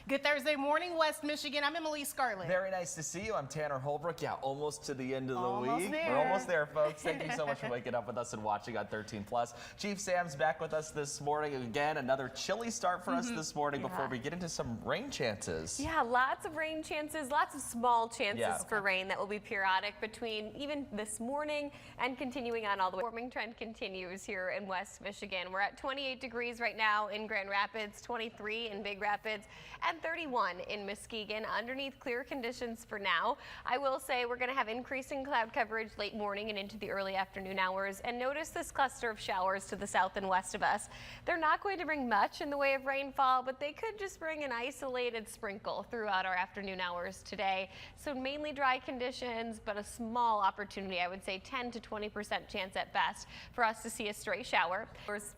Good Thursday morning, West Michigan. I'm Emily Scarlett. Very nice to see you. I'm Tanner Holbrook. Yeah, almost to the end of the week. There. We're almost there, folks. Thank you so much for waking up with us and watching on 13+. Chief Sam's back with us this morning. Again, another chilly start for us this morning before we get into some rain chances. Yeah, lots of rain chances, lots of small chances for rain that will be periodic between even this morning and continuing on all the way. Warming trend continues here in West Michigan. We're at 28 degrees right now in Grand Rapids, 23 in Big Rapids, and 31 in Muskegon. Underneath clear conditions for now. I will say we're going to have increasing cloud coverage late morning and into the early afternoon hours. And notice this cluster of showers to the south and west of us. They're not going to bring much in the way of rainfall, but they could just bring an isolated sprinkle throughout our afternoon hours today. So mainly dry conditions, but a small opportunity, I would say 10 to 20% chance at best for us to see a stray shower.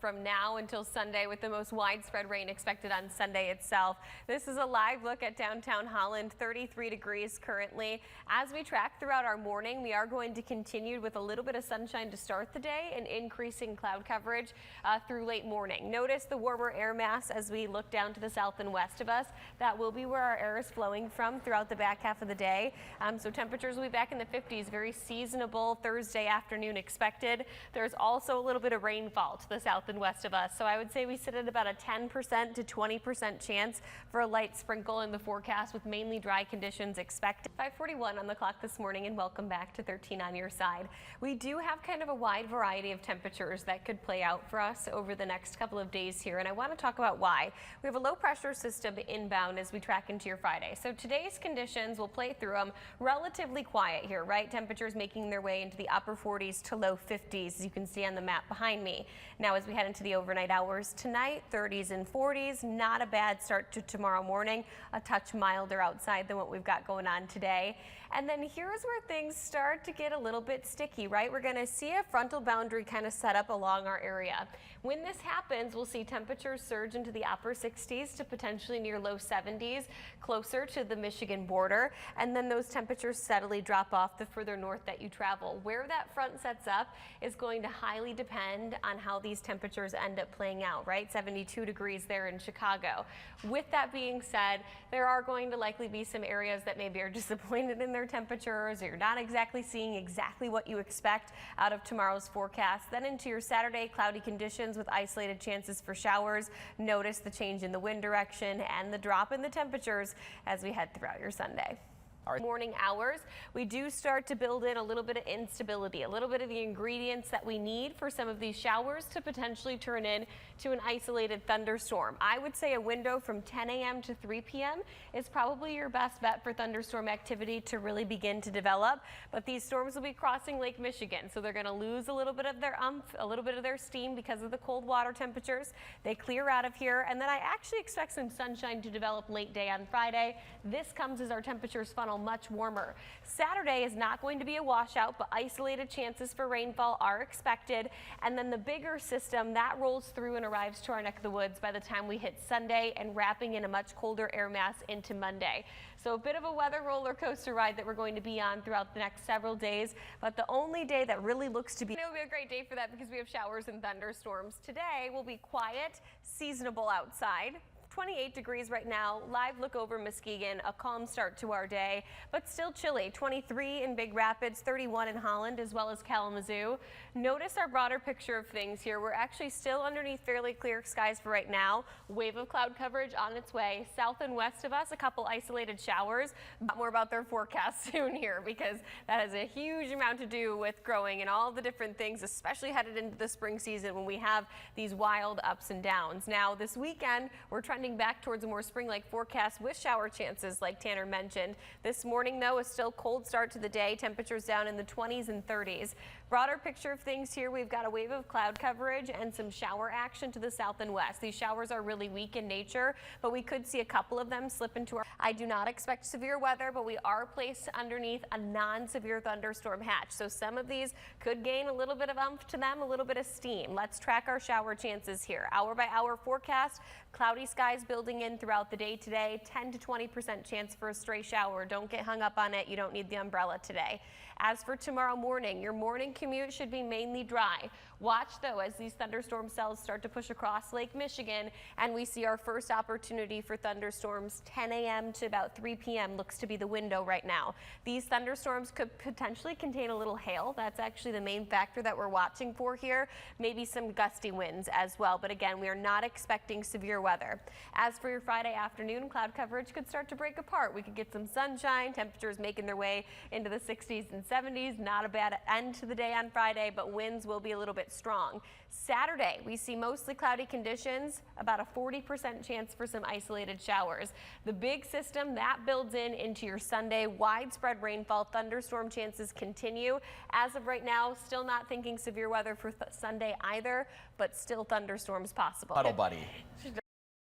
From now until Sunday, with the most widespread rain expected on Sunday itself. This is a live look at downtown Holland, 33 degrees currently. As we track throughout our morning, we are going to continue with a little bit of sunshine to start the day and increasing cloud coverage through late morning. Notice the warmer air mass as we look down to the south and west of us. That will be where our air is flowing from throughout the back half of the day. So temperatures will be back in the 50s, very seasonable Thursday afternoon expected. There's also a little bit of rainfall to the south and west of us. So I would say we sit at about a 10% to 20% chance for a light sprinkle in the forecast with mainly dry conditions expected. 5:41 on the clock this morning, and welcome back to 13 on your side. We do have kind of a wide variety of temperatures that could play out for us over the next couple of days here, and I want to talk about why. We have a low pressure system inbound as we track into your Friday. So today's conditions, we'll play through them, relatively quiet here, right? Temperatures making their way into the upper 40s to low 50s, as you can see on the map behind me. Now as we head into the overnight hours tonight, 30s and 40s, not a bad start to tomorrow morning, a touch milder outside than what we've got going on today. And then here's where things start to get a little bit sticky, right? We're going to see a frontal boundary kind of set up along our area. When this happens, we'll see temperatures surge into the upper 60s to potentially near low 70s, closer to the Michigan border. And then those temperatures steadily drop off the further north that you travel. Where that front sets up is going to highly depend on how these temperatures end up playing out, right? 72 degrees there in Chicago. With that being said, there are going to likely be some areas that maybe are disappointed in their temperatures, or you're not exactly seeing exactly what you expect out of tomorrow's forecast. Then into your Saturday, cloudy conditions with isolated chances for showers. Notice the change in the wind direction and the drop in the temperatures as we head throughout your Sunday. Morning hours, we do start to build in a little bit of instability, a little bit of the ingredients that we need for some of these showers to potentially turn into an isolated thunderstorm. I would say a window from 10 a.m. to 3 p.m. is probably your best bet for thunderstorm activity to really begin to develop. But these storms will be crossing Lake Michigan, so they're going to lose a little bit of their a little bit of their steam because of the cold water temperatures. They clear out of here, and then I actually expect some sunshine to develop late day on Friday. This comes as our temperatures funnel much warmer. Saturday is not going to be a washout, but isolated chances for rainfall are expected. And then the bigger system that rolls through and arrives to our neck of the woods by the time we hit Sunday, and wrapping in a much colder air mass into Monday. So a bit of a weather roller coaster ride that we're going to be on throughout the next several days. But the only day that really looks to be it'll be a great day for that because we have showers and thunderstorms. Today will be quiet, seasonable outside. 28 degrees right now. Live look over Muskegon, a calm start to our day, but still chilly. 23 in Big Rapids, 31 in Holland, as well as Kalamazoo. Notice our broader picture of things here. We're actually still underneath fairly clear skies for right now. Wave of cloud coverage on its way. South and west of us, a couple isolated showers. More about their forecast soon here, because that has a huge amount to do with growing and all the different things, especially headed into the spring season when we have these wild ups and downs. Now this weekend, we're trending back towards a more spring-like forecast with shower chances like Tanner mentioned. This morning though, a still cold start to the day, temperatures down in the 20s and 30s. Broader picture of things here, we've got a wave of cloud coverage and some shower action to the south and west. These showers are really weak in nature, but we could see a couple of them slip into our. I do not expect severe weather, but we are placed underneath a non-severe thunderstorm hatch. So some of these could gain a little bit of umph to them, a little bit of steam. Let's track our shower chances here. Hour by hour forecast, cloudy skies building in throughout the day today, 10 to 20% chance for a stray shower. Don't get hung up on it. You don't need the umbrella today. As for tomorrow morning, your morning commute should be mainly dry. Watch though as these thunderstorm cells start to push across Lake Michigan and we see our first opportunity for thunderstorms 10 a.m. to about 3 p.m. looks to be the window right now. These thunderstorms could potentially contain a little hail. That's actually the main factor that we're watching for here. Maybe some gusty winds as well. But again, we are not expecting severe weather. As for your Friday afternoon, cloud coverage could start to break apart. We could get some sunshine, temperatures making their way into the 60s and 70s. Not a bad end to the day on Friday, but winds will be a little bit strong. Saturday, we see mostly cloudy conditions, about a 40% chance for some isolated showers. The big system that builds into your Sunday, widespread rainfall, thunderstorm chances continue. As of right now, still not thinking severe weather for Sunday either, but still thunderstorms possible. Huddle buddy.